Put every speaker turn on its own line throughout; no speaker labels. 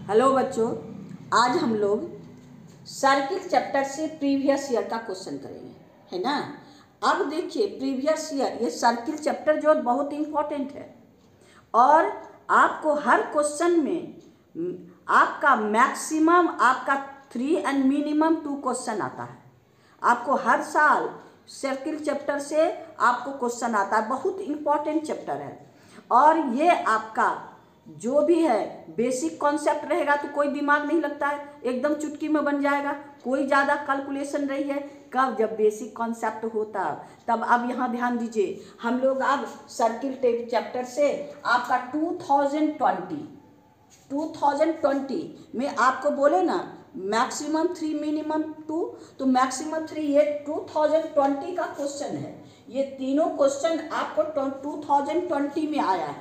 Hello बच्चों, आज हम लोग सर्किल चैप्टर से प्रीवियस ईयर का क्वेश्चन करेंगे, है ना। अब देखिए प्रीवियस ईयर, ये सर्किल चैप्टर जो बहुत इम्पोर्टेंट है और आपको हर क्वेश्चन में आपका मैक्सिमम आपका 3 एंड मिनिमम 2 क्वेश्चन आता है। आपको हर साल सर्किल चैप्टर से आपको क्वेश्चन आता है, बहुत इम्पोर्टेंट चैप्टर है। और ये आपका जो भी है बेसिक कॉन्सेप्ट रहेगा तो कोई दिमाग नहीं लगता है, एकदम चुटकी में बन जाएगा, कोई ज़्यादा कैलकुलेशन नहीं है। कब? जब बेसिक कॉन्सेप्ट होता तब। अब यहाँ ध्यान दीजिए, हम लोग अब सर्किल चैप्टर से आपका 2020 में आपको बोले ना मैक्सिमम 3 मिनिमम 2, तो मैक्सिमम 3 ये 2020 का क्वेश्चन है। ये तीनों क्वेश्चन आपको 2020 में आया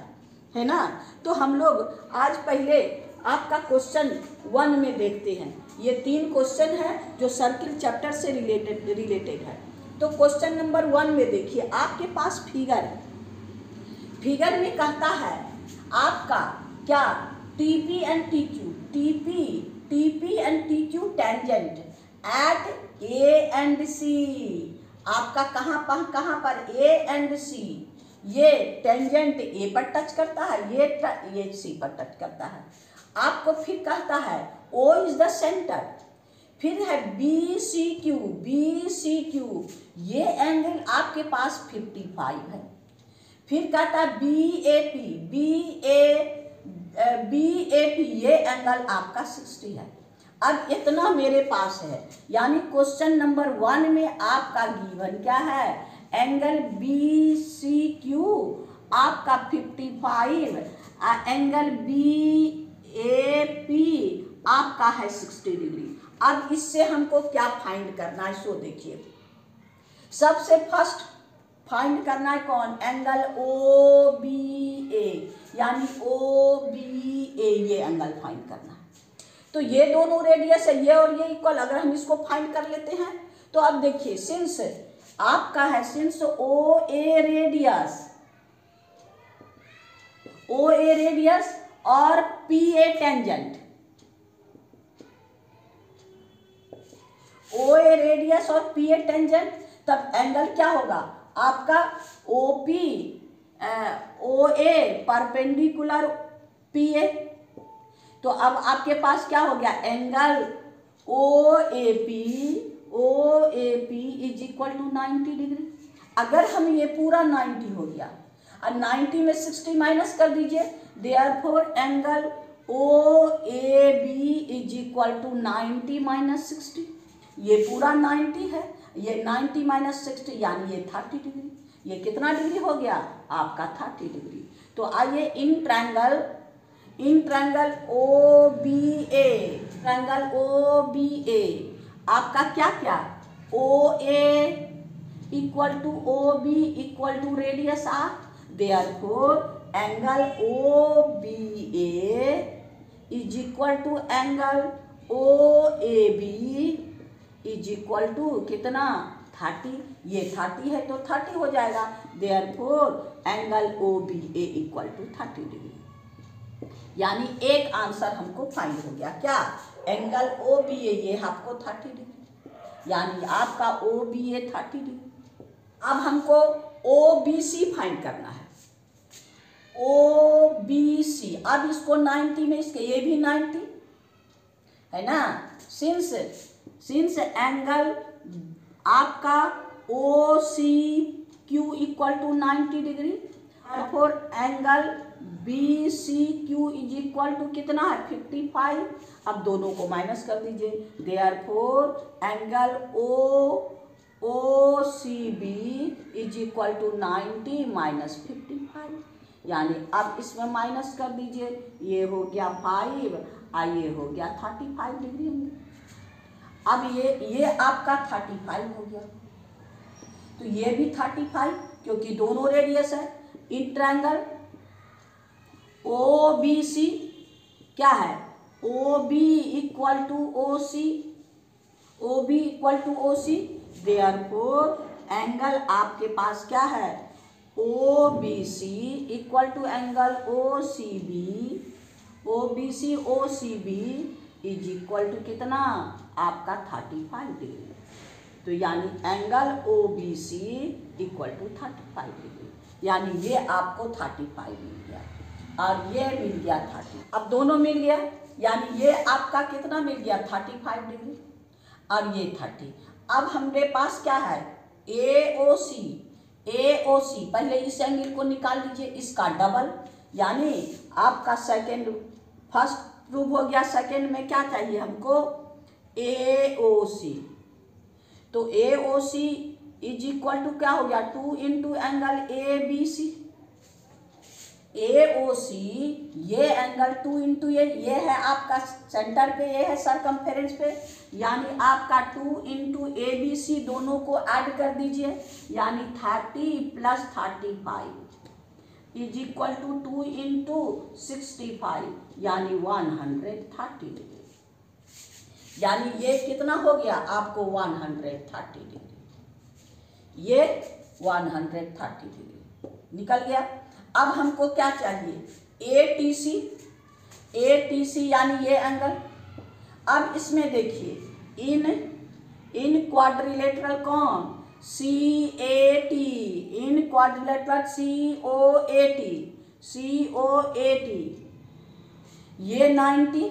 है ना। तो हम लोग आज पहले आपका क्वेश्चन 1 में देखते हैं। ये 3 क्वेश्चन है जो सर्किल चैप्टर से रिलेटेड है। तो क्वेश्चन नंबर 1 में देखिए, आपके पास फिगर है। फिगर में कहता है आपका क्या, TP and TQ tangent at A and C. आपका कहाँ पर ए एंड सी, ये टेंजेंट ए पर टच करता है, ये सी पर टच करता है। आपको फिर कहता है ओ इज द सेंटर, फिर है बी सी क्यू, ये एंगल आपके पास 55 है। फिर कहता है बी ए पी, ये एंगल आपका 60 है। अब इतना मेरे पास है, यानी क्वेश्चन नंबर 1 में आपका गिवन क्या है, एंगल बी सी क्यू आपका 55, एंगल बी ए पी आपका है 60 डिग्री। अब इससे हमको क्या फाइंड करना है, सो देखिए। सबसे फर्स्ट फाइंड करना है कौन, एंगल ओ बी ए, यानी ओ बी ए, ये एंगल फाइंड करना है। तो ये दोनों रेडियस है, ये और ये इक्वल। अगर हम इसको फाइंड कर लेते हैं तो अब देखिए, सिंस आपका है, सिंस ओ ए रेडियस और P A tangent, O A radius और पी ए टेंजेंट, तब एंगल क्या होगा आपका ओ ए परपेंडिकुलर पी ए। तो अब आपके पास क्या हो गया, angle O A P is equal to 90 degree. अगर हम ये पूरा 90 हो गया और 90 में 60 माइनस कर दीजिए, therefore angle O A B is equal to 90 minus 60। ये पूरा 90 है, ये 90 माइनस 60 यानी ये 30 डिग्री। ये कितना डिग्री हो गया आपका, 30 डिग्री। तो आइए in triangle O B A आपका क्या O A equal to O B equal to radius R, therefore angle O B A is equal to angle O A B is equal to कितना, 30। ये 30 है तो 30 हो जाएगा, therefore angle O B A equal to 30 degree. यानी एक answer हमको find हो गया, क्या, एंगल ओ बी ए, ये आपको 30 डिग्री, यानी आपका ओ बी ए 30 डिग्री। अब हमको ओ बी सी फाइंड करना है, ओ बी सी। अब इसको 90 में, इसके ये भी 90 है ना। सिंस एंगल आपका O C Q equal to 90 degree, और angle B C Q is equal to कितना है, 55। अब दोनों को माइनस कर दीजिए, therefore angle O C B is equal to 90 minus 55, यानी अब इसमें माइनस कर दीजिए, ये हो गया 5 और ये हो गया 35 डिग्री होंगे। अब ये आपका 35 हो गया, तो ये भी 35, क्योंकि दोनों रेडियस है। In triangle O B C क्या है, O B equal to O C, therefore angle आपके पास क्या है, O B C equal to angle O C B OBC OCB is equal to कितना आपका 35 डिग्री। तो यानी angle OBC equal to 35 degree, यानी ये आपको 35 मिल गया और ये मिल गया 30। अब दोनों मिल गया, यानी ये आपका कितना मिल गया 35 डिग्री और ये 30। अब हमारे पास क्या है AOC पहले इस एंगल को निकाल लीजिए, इसका डबल, यानी आपका सेकेंड फर्स्ट प्रूव हो गया, सेकेंड में क्या चाहिए हमको AOC। तो AOC इज इक्वल टू क्या हो गया 2 इंटू एंगल ABC। AOC ये एंगल 2 इंटू ये है आपका सेंटर पे, ये है सरकमफेरेंस पे, यानी आपका 2 इंटू ABC दोनों को ऐड कर दीजिए, यानी 30 plus 35 is equal to 2 into 65, यानी 130 डिग्री। यानी ये कितना हो गया आपको 130 डिग्री, ये 130 डिग्री निकल गया। अब हमको क्या चाहिए ATC यानी ये एंगल। अब इसमें देखिए इन क्वाड्रिलेटरल कौन CAT, इन क्वाड्रिलेटरल COAT, ये 90,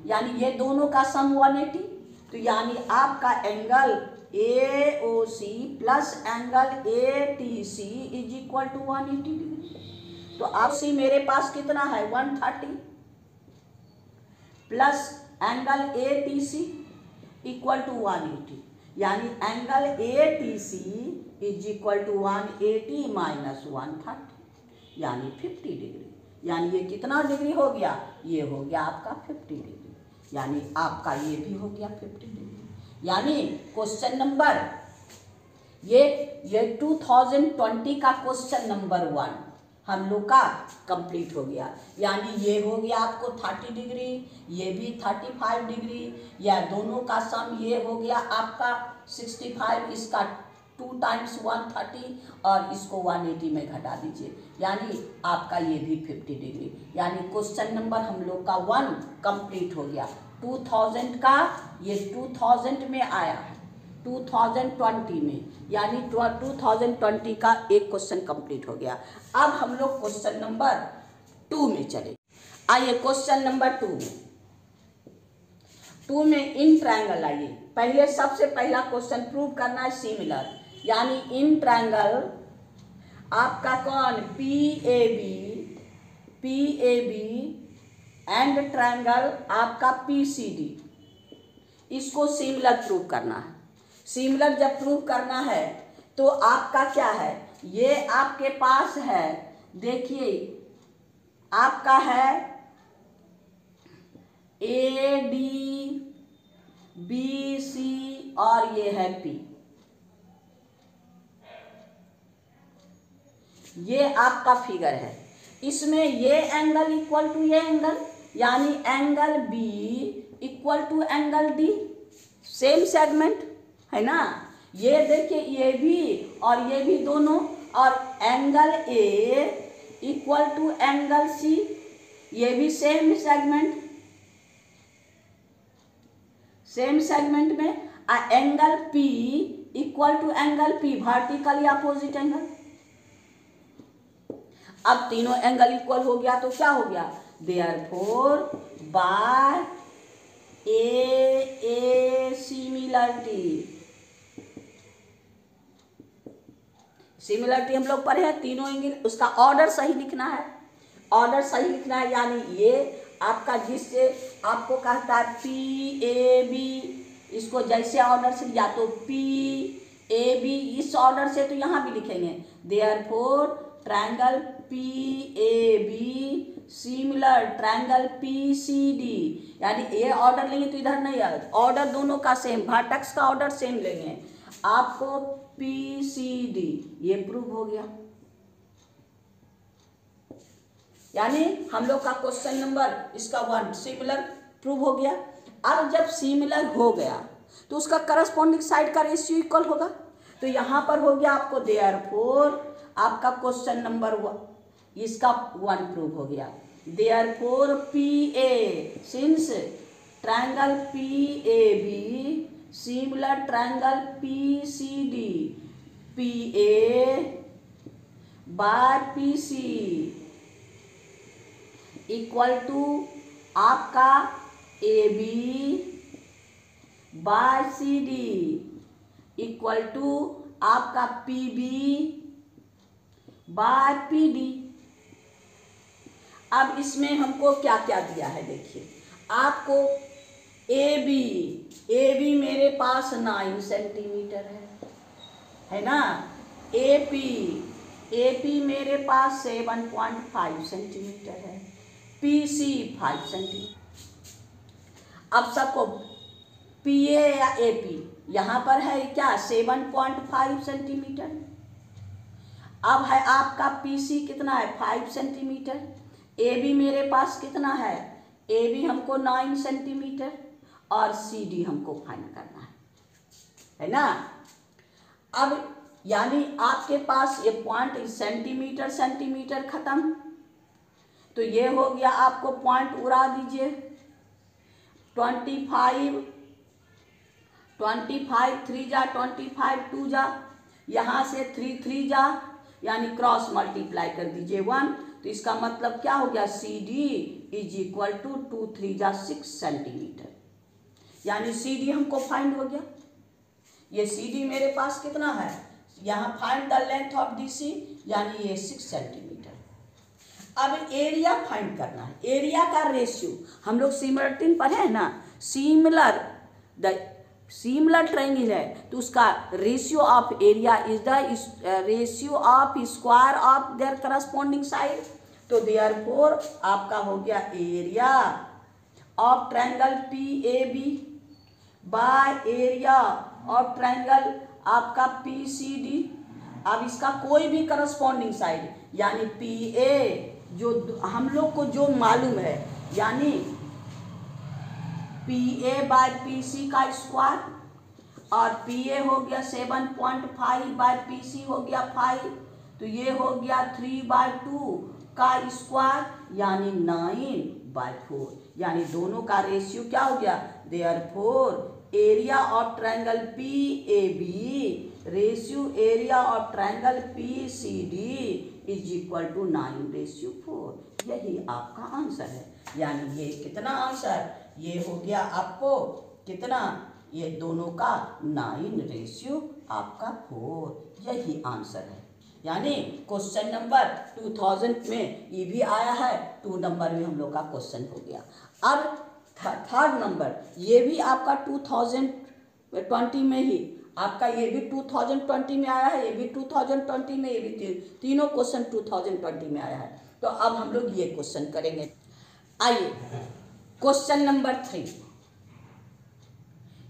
यानी ये दोनों का सम 180। तो यानी आपका angle AOC plus angle ATC is equal to 180 degree. तो आप सी मेरे पास कितना है 130 plus angle ATC equal to 180, यानी angle ATC is equal to 180 minus 130, यानी 50 डिग्री। यानी ये कितना डिग्री हो गया, ये हो गया आपका 50 डिग्री, यानी आपका ये भी हो गया 50 डिग्री। यानी क्वेश्चन नंबर ये 2020 का क्वेश्चन नंबर 1 हम लोग का कंप्लीट हो गया। यानी ये हो गया आपको 30 डिग्री, ये भी 35 डिग्री, या दोनों का सम ये हो गया आपका 65, इसका 2 टाइम्स 130 और इसको 180 में घटा दीजिए, यानी आपका ये भी 50 डिग्री। यानी क्वेश्चन नंबर हम लोग का 1 कंप्लीट हो गया। 2000 का ये 2000 में आया है, 2020 में, यानी 2020 का एक क्वेश्चन कंप्लीट हो गया। अब हम लोग क्वेश्चन नंबर 2 में चले। आइए क्वेश्चन नंबर 2 में इन ट्रायंगल आइए। पहले सबसे पहला क्वेश्चन प्रूव करना है सिमिलर, यानी इन ट्रायंगल आपका कौन PAB एंड ट्रायंगल आपका PCD, इसको सिमिलर प्रूव करना है। सिमिलर जब प्रूव करना है तो आपका क्या है, ये आपके पास है, देखिए आपका है ADBC और ये है P, ये आपका फिगर है। इसमें ये एंगल इक्वल टू ये एंगल, यानी angle B equal to angle D, same segment है ना। ये देखिए ये भी और ये भी दोनों, और angle A equal to angle C, ये भी सेम सेगमेंट में। Angle P equal to angle P, vertically opposite angle. अब तीनों एंगल इक्वल हो गया तो क्या हो गया, देयरफॉर बाय A सिमिलरिटी हम लोग पढ़े हैं, तीनों एंगल, उसका ऑर्डर सही लिखना है, यानी ये आपका जिससे आपको कहता है PAB, इसको जैसे ऑर्डर से या तो PAB इस ऑर्डर से तो यहाँ भी लिखेंगे, therefore triangle PAB similar triangle PCD, यानी ये ऑर्डर लेंगे तो इधर नहीं आएगा, ऑर्डर दोनों का सेम, वर्टेक्स का ऑर्डर सेम लेंगे, आपको PCD ये प्रूव हो गया। यानी हम लोग का क्वेश्चन नंबर इसका 1 सिमिलर प्रूव हो गया। अब जब सिमिलर हो गया तो उसका करस्पॉन्डिंग साइड का रेशियो इक्वल होगा, तो यहाँ पर हो गया आपको देयरफॉर आपका क्वेश्चन नंबर 1 इसका 1 प्रूव हो गया। Therefore PA, since triangle PAB similar triangle PCD, PA by PC equal to आपका AB by CD equal to आपका PB बाय PD। अब इसमें हमको क्या क्या दिया है देखिए, आपको AB मेरे पास 9 सेंटीमीटर है ना। AP मेरे पास 7.5 सेंटीमीटर है। PC 5 centimetre. अब सबको PA या AP यहाँ पर है क्या 7.5 सेंटीमीटर। अब है आपका PC कितना है 5 सेंटीमीटर। AB मेरे पास कितना है, AB हमको 9 सेंटीमीटर और CD हमको फाइंड करना है ना। अब यानी आपके पास ये पॉइंट सेंटीमीटर खत्म, तो ये हो गया, आपको पॉइंट उड़ा दीजिए 25 3 जा 25 2 जा, यहाँ से 3 जा, यानी क्रॉस मल्टीप्लाई कर दीजिए 1, तो इसका मतलब क्या हो गया CD इज इक्वल टू 2 3 जा 6 सेंटीमीटर, यानी CD हमको फाइंड हो गया। ये CD मेरे पास कितना है, यहाँ find the length of DC, यानी ये 6 सेंटीमीटर। अब एरिया फाइंड करना है, एरिया का रेशियो हम लोग सिमिलर पढ़े हैं ना, सिमिलर ट्रायंगल है तो उसका ratio of area is the ratio of square of their corresponding side. तो देयरफॉर आपका हो गया area of triangle PAB by area of triangle आपका PCD। अब इसका कोई भी करस्पॉन्डिंग साइड यानी PA जो हम लोग को जो मालूम है, यानी PA बाय PC का स्क्वायर, और PA हो गया 7.5 बाय PC हो गया 5, तो ये हो गया 3/2 का स्क्वायर यानी 9/4, यानी दोनों का रेशियो क्या हो गया। Therefore area of triangle PAB ratio area of triangle PCD is equal to 9/4। यही आपका आंसर है, यानी ये कितना आंसर, ये हो गया आपको कितना, ये दोनों का 9 आपका 4, यही आंसर है। यानी क्वेश्चन नंबर 2000 में ये भी आया है, 2 नंबर में हम लोग का क्वेश्चन हो गया। अब थर्ड नंबर, ये भी आपका 2020 में ही आपका, ये भी 2020 में आया है, ये भी 2020 में, ये भी तीनों क्वेश्चन 2020 में आया है। तो अब हम लोग ये क्वेश्चन करेंगे। आइए क्वेश्चन नंबर 3,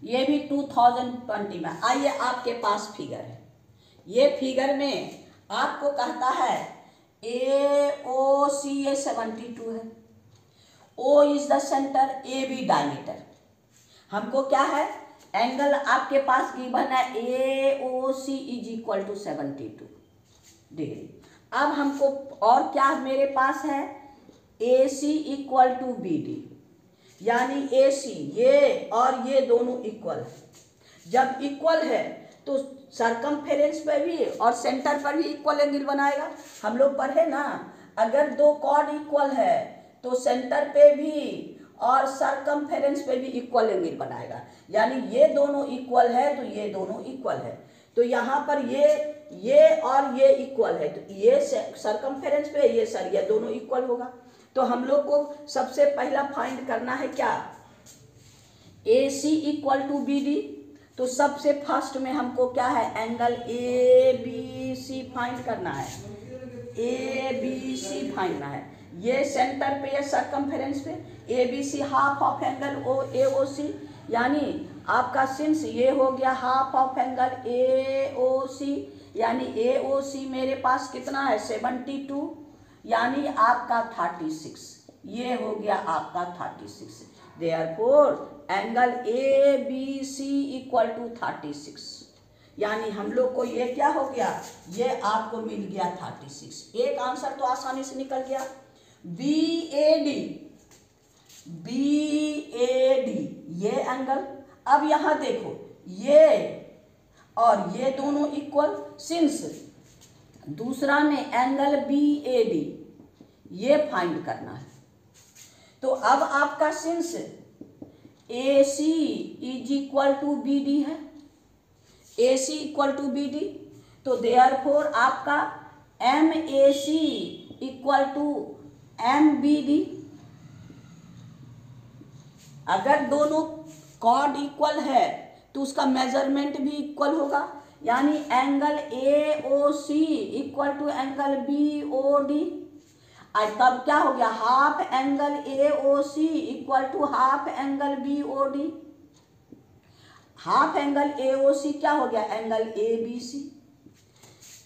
ये भी 2020 में। आइए आपके पास फिगर है, ये फिगर में आपको कहता है AOC 72 है, O is the centre, AB diameter. हमको क्या है, एंगल आपके पास गिवन है AOC is equal to 72 degree. अब हमको और क्या मेरे पास है, AC इक्वल टू BD, यानी AC ये और ये दोनों इक्वल है। जब इक्वल है तो सरकमफेरेंस पर भी और सेंटर पर भी इक्वल एंगल बनाएगा। हम लोग पढ़े ना, अगर दो कॉर्ड इक्वल है तो सेंटर पे भी और सरकमफेरेंस पे भी इक्वल एंगल बनाएगा, यानी ये दोनों इक्वल है तो ये दोनों इक्वल है। तो यहाँ पर ये और ये इक्वल है, तो ये सरकमफेरेंस पे ये दोनों इक्वल होगा। तो हम लोग को सबसे पहला फाइंड करना है क्या, AC इक्वल टू BD। तो सबसे फर्स्ट में हमको क्या है, एंगल ABC फाइंड करना है, ABC फाइंड करना है। ये सेंटर पे या सरकमफेरेंस पे, ABC half of angle AOC, यानी आपका सिंस ये हो गया हाफ ऑफ एंगल AOC, यानी AOC मेरे पास कितना है 72, यानी आपका 36, ये हो गया आपका 36। Therefore angle ABC equal to 36, यानी हम लोग को ये क्या हो गया, ये आपको मिल गया 36। एक आंसर तो आसानी से निकल गया। BAD, ये एंगल। अब यहां देखो ये और ये दोनों इक्वल, सिंस दूसरा में एंगल BAD ये फाइंड करना है। तो अब आपका since AC is equal to BD है, AC इक्वल टू BD, तो देयरफॉर आपका MAC इक्वल टू MBD। अगर दोनों कॉर्ड इक्वल है तो उसका मेजरमेंट भी इक्वल होगा, यानी angle AOC equal to angle BOD। और तब क्या हो गया, half angle AOC equal to half angle BOD। Half angle AOC क्या हो गया, एंगल ABC।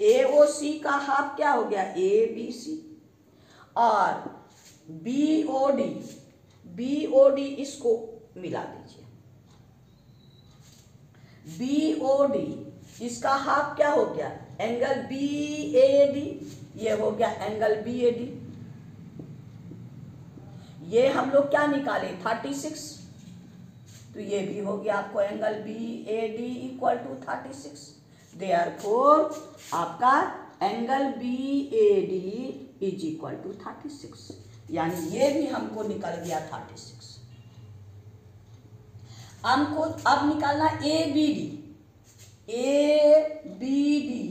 AOC का हाफ क्या हो गया, ABC। और BOD इसको मिला दीजिए, BOD इसका हाफ क्या हो गया, एंगल BAD, ये हो गया एंगल BAD। ये हम लोग क्या निकाले, 36, तो ये भी हो गया आपको angle BAD equal to 36। Therefore आपका angle BAD is equal to 36, यानी ये भी हमको निकल गया 36। हमको अब निकालना ABD,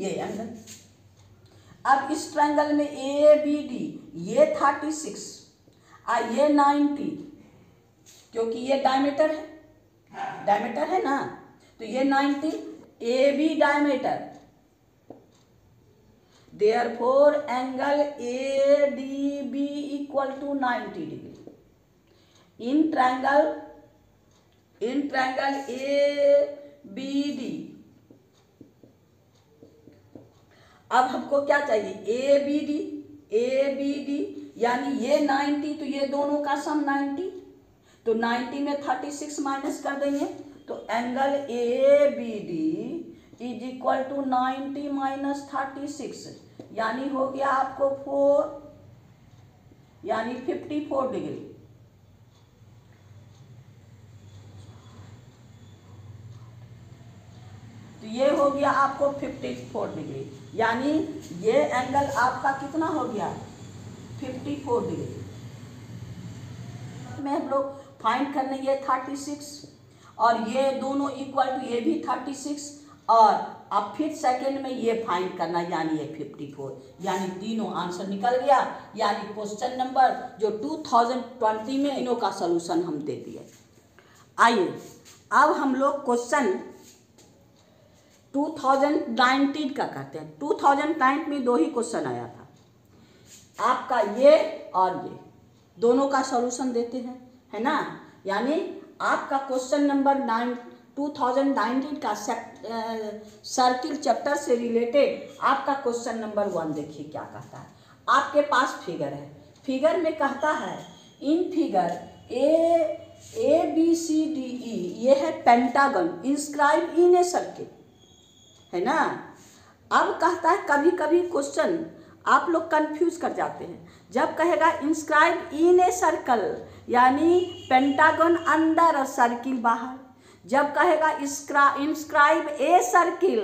ये एंगल। अब इस ट्रायंगल में ABD ये 36 और ये 90, क्योंकि ये डायमीटर है ना, तो ये 90 AB diameter. Therefore angle ADB equal to 90 degree. In triangle ABD अब हमको क्या चाहिए, ABD यानी ये 90, तो ये दोनों का सम 90, तो 90 में 36 माइनस कर देंगे, तो angle ABD is equal to 90 minus 36, यानी हो गया आपको 4, यानी 54 डिग्री। तो ये हो गया आपको 54 डिग्री, यानी ये एंगल आपका कितना हो गया, 54 डिग्री। में हम लोग फाइंड करने, ये 36 और ये दोनों इक्वल टू, ये भी 36, और अब फिर सेकंड में ये फाइंड करना, यानी ये 54, यानी तीनों आंसर निकल गया। यानी क्वेश्चन नंबर जो 2020 में इनों का सलूशन हम दे दिए। आइए अब हम लोग क्वेश्चन 2019 का करते हैं। 2009 में 2 ही क्वेश्चन आया था, आपका ये और ये दोनों का सॉल्यूशन देते हैं, है ना। यानी आपका क्वेश्चन नंबर 2019 का सर्किल चैप्टर से रिलेटेड आपका क्वेश्चन नंबर 1 देखिए क्या कहता है। आपके पास फिगर है, फिगर में कहता है इन फिगर ABCDE ये है pentagon inscribe in a circle, है ना। अब कहता है कभी कभी क्वेश्चन आप लोग कंफ्यूज कर जाते हैं, जब कहेगा इंस्क्राइब इन ए सर्कल यानी पेंटागन अंदर और सर्किल बाहर, जब कहेगा इंस्क्राइब ए सर्किल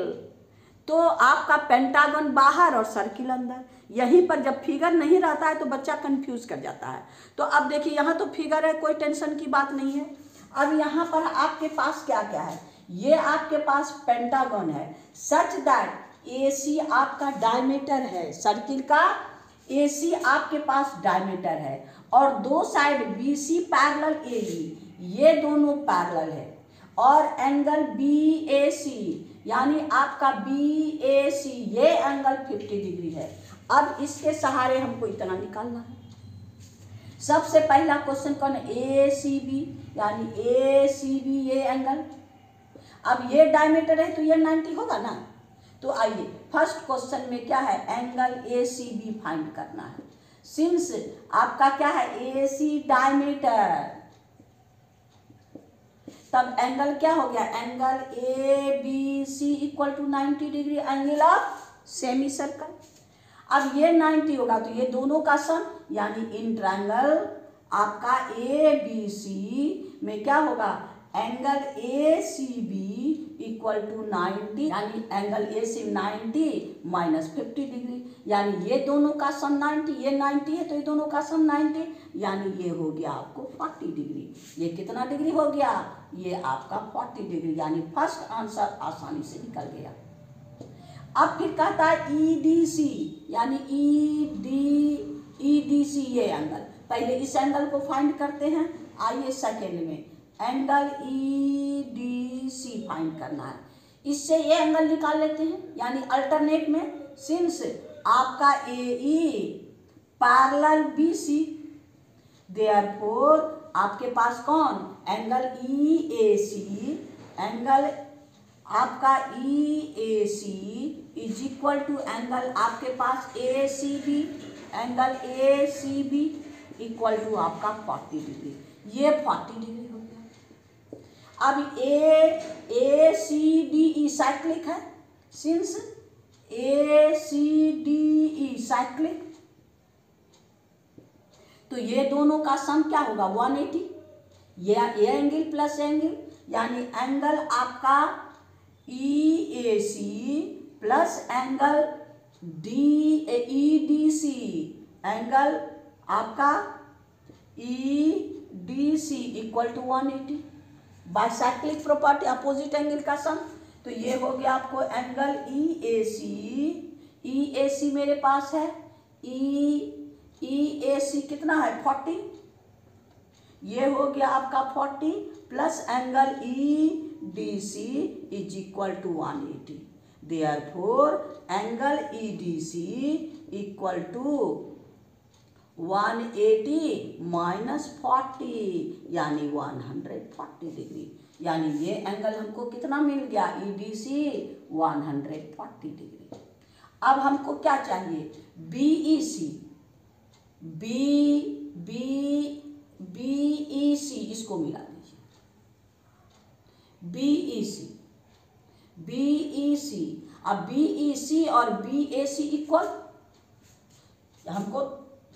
तो आपका पेंटागन बाहर और सर्किल अंदर। यहीं पर जब फिगर नहीं रहता है तो बच्चा कंफ्यूज कर जाता है। तो अब देखिए यहाँ तो फिगर है, कोई टेंशन की बात नहीं है। अब यहाँ पर आपके पास क्या क्या है, ये आपके पास पेंटागन है सच दैट AC आपका डायमीटर है, सर्किल का AC आपके पास डायमीटर है, और दो साइड BC पैरेलल AE ये दोनों पैरेलल है, और एंगल BAC यानी आपका BAC ये एंगल 50 डिग्री है। अब इसके सहारे हमको इतना निकालना है। सबसे पहला क्वेश्चन कौन है, ACB यानी ACB ये एंगल। अब ये डायमीटर है तो ये 90 होगा ना। तो आइए फर्स्ट क्वेश्चन में क्या है, एंगल ACB फाइंड करना है। सिंस आपका क्या है AC डायमीटर, तब एंगल क्या हो गया, angle ABC equal to 90 degree angle of semi circle. अब ये 90 होगा तो ये दोनों का सम, यानी इन ट्रायंगल आपका ए बी सी में क्या होगा, angle A C B equal to 90, यानी angle A C 90 minus 50 degree, यानी ये दोनों का सम 90, ये 90 है तो ये दोनों का सम 90, यानी ये हो गया आपको 40 डिग्री। ये कितना डिग्री हो गया, ये आपका 40 डिग्री, यानी फर्स्ट आंसर आसानी से निकल गया। अब फिर कहता है EDC, यानी EDC ये एंगल, पहले इस एंगल को फाइंड करते हैं, आइए सेकेंड में एंगल EDC फाइंड करना है। इससे ये एंगल निकाल लेते हैं, यानी अल्टरनेट में, सिंस आपका AE पैरेलल BC, देयरफॉर आपके पास कौन, एंगल EAC, एंगल आपका EAC is equal to angle आपके पास ACB, angle ACB equal to आपका 40 डिग्री, ये 40 डिग्री हो गया। अब ACDE साइक्लिक है, सिंस ACDE साइक्लिक, तो ये दोनों का सम क्या होगा 180, ये एंगल प्लस एंगल, यानी एंगल आपका EAC plus angle EDC, angle आपका EDC equal to 180, by cyclic property opposite angle का सम, तो ये हो गया आपको एंगल EAC मेरे पास है, EAC कितना है 40, ये हो गया आपका 40 plus angle EDC is equal to 180, therefore angle EDC equal to 180 minus 40, यानी 140 डिग्री, यानी ये एंगल हमको कितना मिल गया, EDC 140 डिग्री। अब हमको क्या चाहिए, BEC, इसको मिला दीजिए, BEC, अब BEC और BAC इक्वल, हमको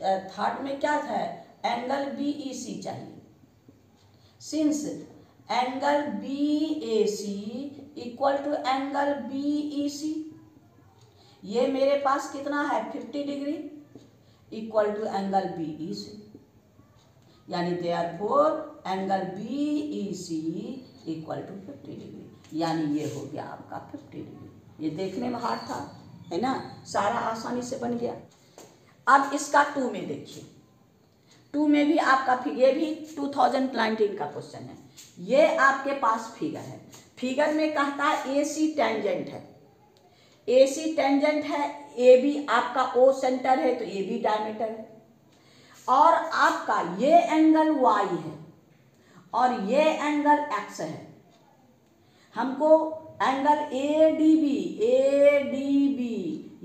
थर्ड में क्या था, एंगल BEC चाहिए, since angle BAC equal to angle BEC, ये मेरे पास कितना है 50 degree equal to angle BEC, यानी therefore angle BEC equal to 50 degree, यानी ये हो गया आपका 50 डिग्री। ये देखने में हार्ड था, है ना, सारा आसानी से बन गया। अब इसका 2 में देखिए, 2 में भी आपका ये भी 2019 का क्वेश्चन है। ये आपके पास फिगर है, फिगर में कहता है AC टेंजेंट है, AC टेंजेंट है, AB आपका O सेंटर है तो AB डायमीटर है, और आपका ये एंगल Y है और ये एंगल X है। हमको एंगल ADB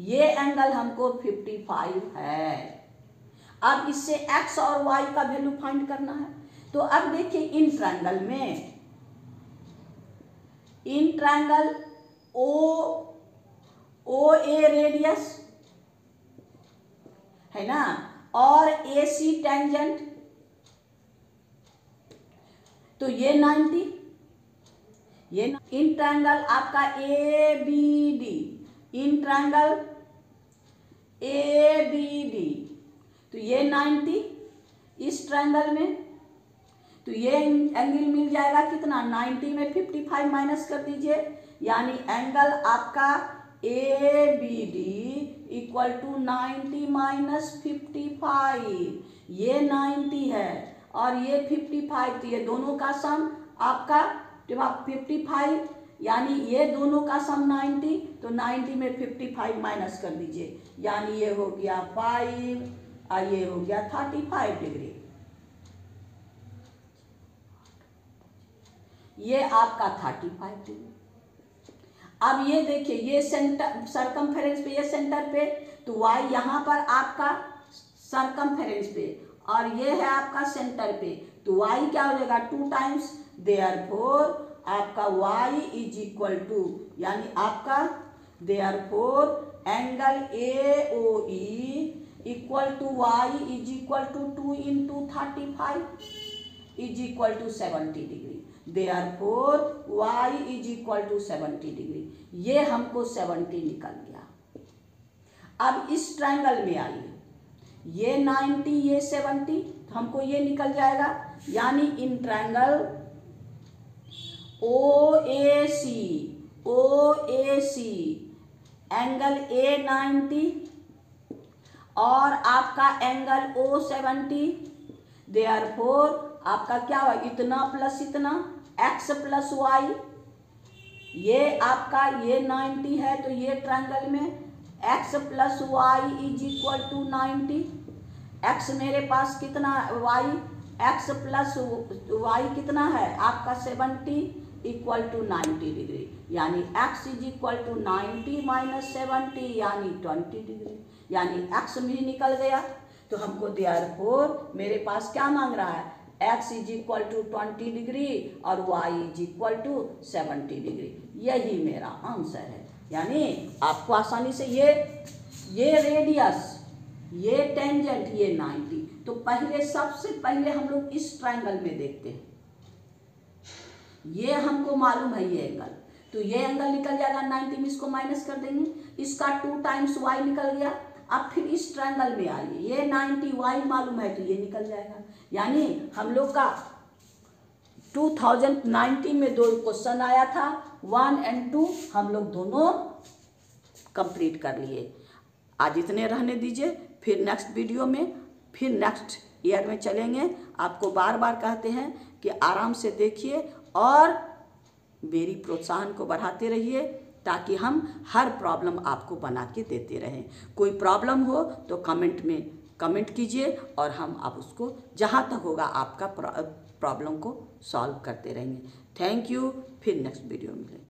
ये एंगल हमको 55 है। अब इससे X और Y का वैल्यू फाइंड करना है। तो अब देखिए इन ट्रायंगल में, इन ट्रायंगल OA रेडियस है ना, और AC टेंजेंट, तो ये 90, ये इन ट्रायंगल आपका ABD, इन ट्रायंगल ABD, तो ये 90 इस ट्रायंगल में, तो ये एंगल मिल जाएगा कितना, 90 में 55 माइनस कर दीजिए, यानी एंगल आपका ABD इक्वल टू 90 माइनस 55, ये 90 है और ये 55, तो ये दोनों का सम आपका 55, यानी ये दोनों का सम 90, तो 90 में 55 माइनस कर दीजिए, यानी ये हो गया 5 और ये हो गया 35 डिग्री। ये आपका 35 डिग्री। अब ये देखिए, ये सेंटर सरकमफेरेंस पे, ये सेंटर पे, तो y यहाँ पर आपका सरकमफेरेंस पे और ये है आपका सेंटर पे, तो y क्या हो जाएगा 2 टाइम्स, देयरफॉर आपका y इज इक्वल टू, यानी आपका therefore angle AOE equal to y is equal to 2 into 35 is equal to 70 degree. Therefore y is equal to 70 degree. ये हमको 70 निकल गया। अब इस ट्रायंगल में आइए, ये 90 ये 70, तो हमको ये निकल जाएगा, यानी in triangle OAC angle A 90 और आपका एंगल O 70, देयरफॉर आपका क्या हुआ, इतना प्लस इतना x प्लस वाई, ये आपका ये 90 है तो ये ट्रायंगल में x plus y is equal to 90। x मेरे पास कितना, y x प्लस वाई कितना है आपका 70 इक्वल टू 90 डिग्री, यानी x is equal to 90 minus 70 यानी 20 डिग्री, यानी x भी निकल गया। तो हमको देयरफॉर मेरे पास क्या मांग रहा है, x is equal to 20 degree और y is equal to 70 degree. यही मेरा आंसर है। यानी आपको आसानी से ये रेडियस, ये टेंजेंट, ये 90। तो पहले सबसे पहले हम लोग इस ट्रायंगल में देखते हैं। ये हमको मालूम है ये एंगल, तो ये एंगल निकल जाएगा 90 में, इसको माइनस कर देंगे, इसका 2 टाइम्स y निकल गया। अब फिर इस ट्रायंगल में आइए, ये 90 y मालूम है तो ये निकल जाएगा। यानी हम लोग का 2019 में 2 क्वेश्चन आया था, 1 और 2 हम लोग दोनों कंप्लीट कर लिए। आज इतने रहने दीजिए, फिर नेक्स्ट वीडियो में फिर नेक्स्ट ईयर में चलेंगे। आपको बार बार कहते हैं कि आराम से देखिए और मेरी प्रोत्साहन को बढ़ाते रहिए, ताकि हम हर प्रॉब्लम आपको बना के देते रहें। कोई प्रॉब्लम हो तो कमेंट में कमेंट कीजिए और हम आप उसको जहाँ तक होगा आपका प्रॉब्लम को सॉल्व करते रहेंगे। थैंक यू, फिर नेक्स्ट वीडियो में मिलेंगे।